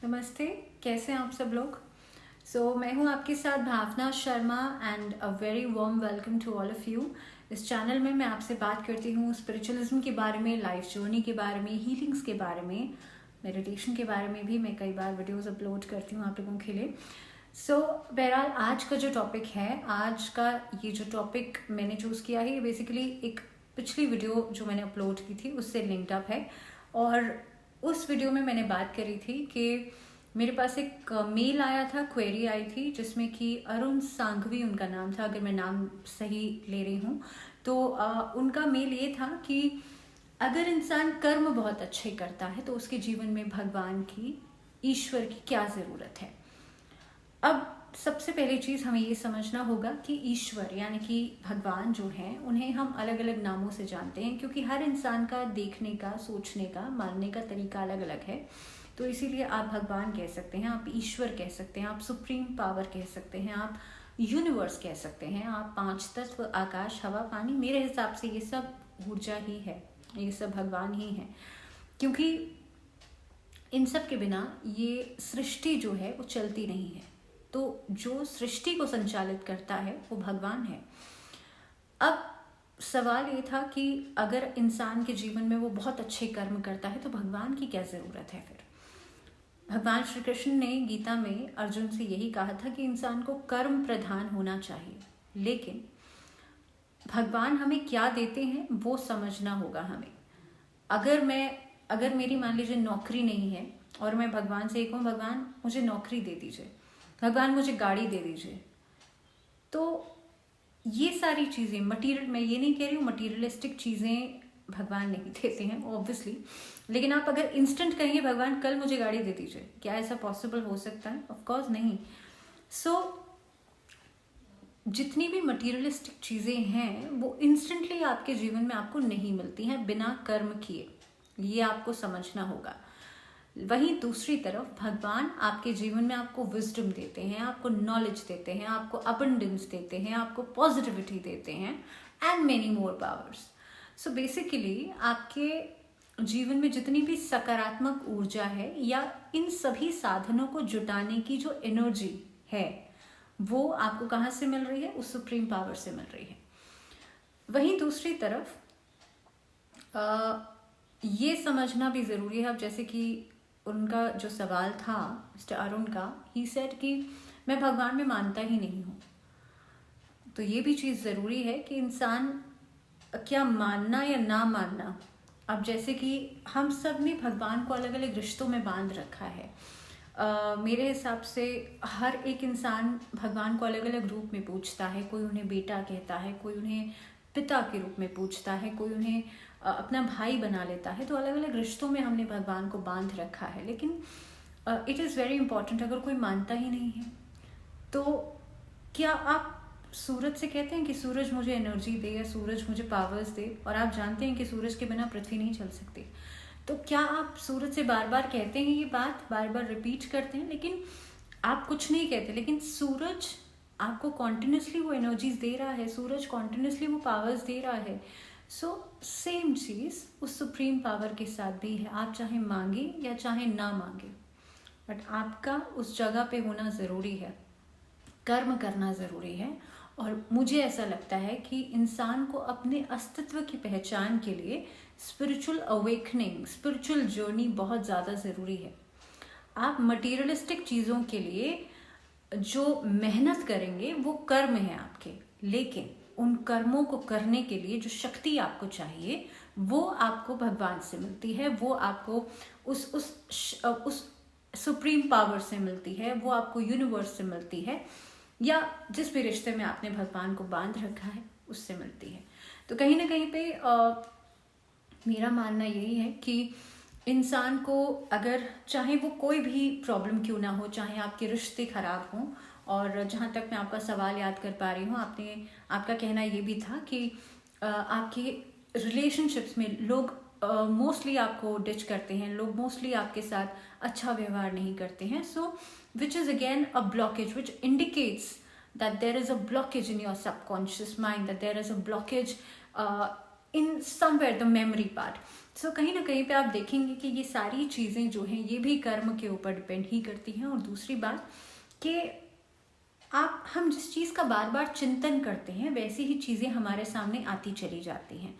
नमस्ते। कैसे हैं आप सब लोग। मैं हूं आपके साथ Bhavna Sharma and a very warm welcome to all of you. इस चैनल में मैं आपसे बात करती हूँ स्पिरिचुअलिज्म के बारे में, लाइफ जर्नी के बारे में, हीलिंग्स के बारे में, मेडिटेशन के बारे में भी मैं कई बार वीडियोस अपलोड करती हूँ आप लोगों के लिए। बहरहाल आज का जो टॉपिक है, आज का ये जो टॉपिक मैंने चूज़ किया है, ये बेसिकली एक पिछली वीडियो जो मैंने अपलोड की थी उससे लिंक्ड अप है। और उस वीडियो में मैंने बात करी थी कि मेरे पास एक मेल आया था, क्वेरी आई थी, जिसमें कि अरुण सांघवी उनका नाम था, अगर मैं नाम सही ले रही हूँ तो उनका मेल ये था कि अगर इंसान कर्म बहुत अच्छे करता है तो उसके जीवन में भगवान की, ईश्वर की क्या ज़रूरत है। अब सबसे पहली चीज़ हमें ये समझना होगा कि ईश्वर यानी कि भगवान जो हैं उन्हें हम अलग अलग नामों से जानते हैं, क्योंकि हर इंसान का देखने का, सोचने का, मानने का तरीका अलग अलग है। तो इसीलिए आप भगवान कह सकते हैं, आप ईश्वर कह सकते हैं, आप सुप्रीम पावर कह सकते हैं, आप यूनिवर्स कह सकते हैं, आप पांच तत्व, आकाश, हवा, पानी। मेरे हिसाब से ये सब ऊर्जा ही है, ये सब भगवान ही है, क्योंकि इन सब के बिना ये सृष्टि जो है वो चलती नहीं है। तो जो सृष्टि को संचालित करता है वो भगवान है। अब सवाल ये था कि अगर इंसान के जीवन में वो बहुत अच्छे कर्म करता है तो भगवान की क्या ज़रूरत है फिर। भगवान श्री कृष्ण ने गीता में अर्जुन से यही कहा था कि इंसान को कर्म प्रधान होना चाहिए, लेकिन भगवान हमें क्या देते हैं वो समझना होगा हमें। अगर मेरी मान लीजिए नौकरी नहीं है और मैं भगवान से कहूँ भगवान मुझे नौकरी दे दीजिए, भगवान मुझे गाड़ी दे दीजिए, तो ये सारी चीज़ें मटीरियल, मैं ये नहीं कह रही हूँ मटीरियलिस्टिक चीज़ें भगवान नहीं देते हैं ऑब्वियसली, लेकिन आप अगर इंस्टेंट कहेंगे भगवान कल मुझे गाड़ी दे दीजिए, क्या ऐसा पॉसिबल हो सकता है? ऑफ कोर्स नहीं। जितनी भी मटीरियलिस्टिक चीज़ें हैं वो इंस्टेंटली आपके जीवन में आपको नहीं मिलती हैं बिना कर्म किए, ये आपको समझना होगा। वहीं दूसरी तरफ भगवान आपके जीवन में आपको विजडम देते हैं, आपको नॉलेज देते हैं, आपको अबंडेंस देते हैं, आपको पॉजिटिविटी देते हैं and many more powers. So basically आपके जीवन में जितनी भी सकारात्मक ऊर्जा है या इन सभी साधनों को जुटाने की जो एनर्जी है वो आपको कहाँ से मिल रही है? उस सुप्रीम पावर से मिल रही है। वहीं दूसरी तरफ ये समझना भी ज़रूरी है। अब जैसे कि उनका जो सवाल था मिस्टर अरुण का, ही सेड कि मैं भगवान में मानता ही नहीं हूँ। तो ये भी चीज़ ज़रूरी है कि इंसान क्या मानना या ना मानना। अब जैसे कि हम सब ने भगवान को अलग अलग रिश्तों में बांध रखा है। मेरे हिसाब से हर एक इंसान भगवान को अलग अलग रूप में पूछता है। कोई उन्हें बेटा कहता है, कोई उन्हें पिता के रूप में पूछता है, कोई उन्हें अपना भाई बना लेता है। तो अलग अलग रिश्तों में हमने भगवान को बांध रखा है। लेकिन इट इज़ वेरी इंपॉर्टेंट, अगर कोई मानता ही नहीं है तो क्या आप सूरज से कहते हैं कि सूरज मुझे एनर्जी दे या सूरज मुझे पावर्स दे, और आप जानते हैं कि सूरज के बिना पृथ्वी नहीं चल सकती, तो क्या आप सूरज से बार बार कहते हैं ये बात, बार बार रिपीट करते हैं, लेकिन आप कुछ नहीं कहते, लेकिन सूरज आपको कॉन्टिन्यूसली वो एनर्जीज दे रहा है, सूरज कॉन्टिन्यूसली वो पावर्स दे रहा है। सेम चीज़ उस सुप्रीम पावर के साथ भी है। आप चाहे मांगे या चाहे ना मांगे, बट आपका उस जगह पे होना ज़रूरी है, कर्म करना ज़रूरी है। और मुझे ऐसा लगता है कि इंसान को अपने अस्तित्व की पहचान के लिए स्पिरिचुअल अवेकनिंग, स्पिरिचुअल जर्नी बहुत ज़्यादा ज़रूरी है। आप मटीरियलिस्टिक चीज़ों के लिए जो मेहनत करेंगे वो कर्म है आपके, लेकिन उन कर्मों को करने के लिए जो शक्ति आपको चाहिए वो आपको भगवान से मिलती है, वो आपको उस सुप्रीम पावर से मिलती है, वो आपको यूनिवर्स से मिलती है, या जिस भी रिश्ते में आपने भगवान को बांध रखा है उससे मिलती है। तो कहीं ना कहीं पे मेरा मानना यही है कि इंसान को, अगर चाहे वो कोई भी प्रॉब्लम क्यों ना हो, चाहे आपके रिश्ते खराब हों, और जहाँ तक मैं आपका सवाल याद कर पा रही हूँ, आपका कहना ये भी था कि आपके रिलेशनशिप्स में लोग मोस्टली आपको डिच करते हैं, लोग मोस्टली आपके साथ अच्छा व्यवहार नहीं करते हैं। Which is again a blockage which indicates that there is a blockage in your subconscious mind, that there is a blockage in somewhere the memory part. So कहीं ना कहीं पे आप देखेंगे कि ये सारी चीज़ें जो हैं ये भी कर्म के ऊपर डिपेंड ही करती हैं। और दूसरी बात कि हम जिस चीज़ का बार बार चिंतन करते हैं वैसी ही चीज़ें हमारे सामने आती चली जाती हैं।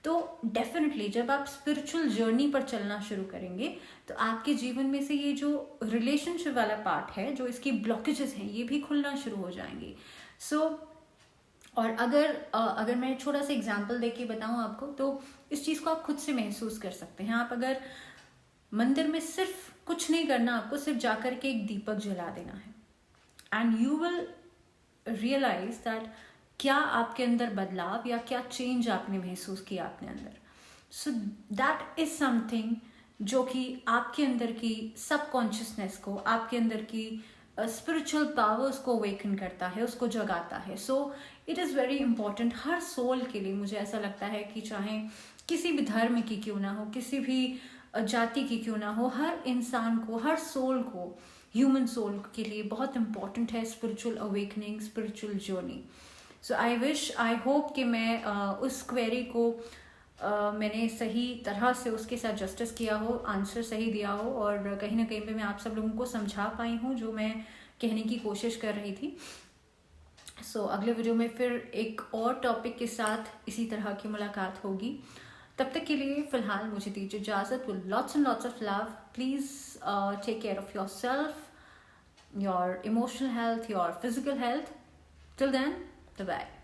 तो डेफिनेटली जब आप स्पिरिचुअल जर्नी पर चलना शुरू करेंगे तो आपके जीवन में से ये जो रिलेशनशिप वाला पार्ट है, जो इसकी ब्लॉकेजेस हैं, ये भी खुलना शुरू हो जाएंगे। सो और अगर मैं थोड़ा सा एग्जांपल देके बताऊं आपको, तो इस चीज़ को आप खुद से महसूस कर सकते हैं। आप अगर मंदिर में सिर्फ कुछ नहीं करना, आपको सिर्फ जाकर के एक दीपक जला देना है, and you will realise that क्या आपके अंदर बदलाव या क्या चेंज आपने महसूस किया अपने अंदर। सो दैट इज समथिंग जो कि आपके अंदर की सबकॉन्शियसनेस को, आपके अंदर की स्पिरिचुअल पावर्स को अवेकन करता है, उसको जगाता है। So it is very important हर सोल के लिए। मुझे ऐसा लगता है कि चाहे किसी भी धर्म की क्यों ना हो, किसी भी जाति की क्यों ना हो, हर इंसान को, हर सोल को, ह्यूमन सोल के लिए बहुत इंपॉर्टेंट है spiritual awakening, spiritual journey. So I hope कि मैं उस क्वेरी को मैंने सही तरह से उसके साथ जस्टिस किया हो, आंसर सही दिया हो, और कहीं ना कहीं पे मैं आप सब लोगों को समझा पाई हूँ जो मैं कहने की कोशिश कर रही थी। सो अगले वीडियो में फिर एक और टॉपिक के साथ इसी तरह की मुलाकात होगी। तब तक के लिए फ़िलहाल मुझे दीजिए इजाज़त। With lots and lots of love. Please take care of yourself, your emotional health, your physical health. Till then, bye-bye.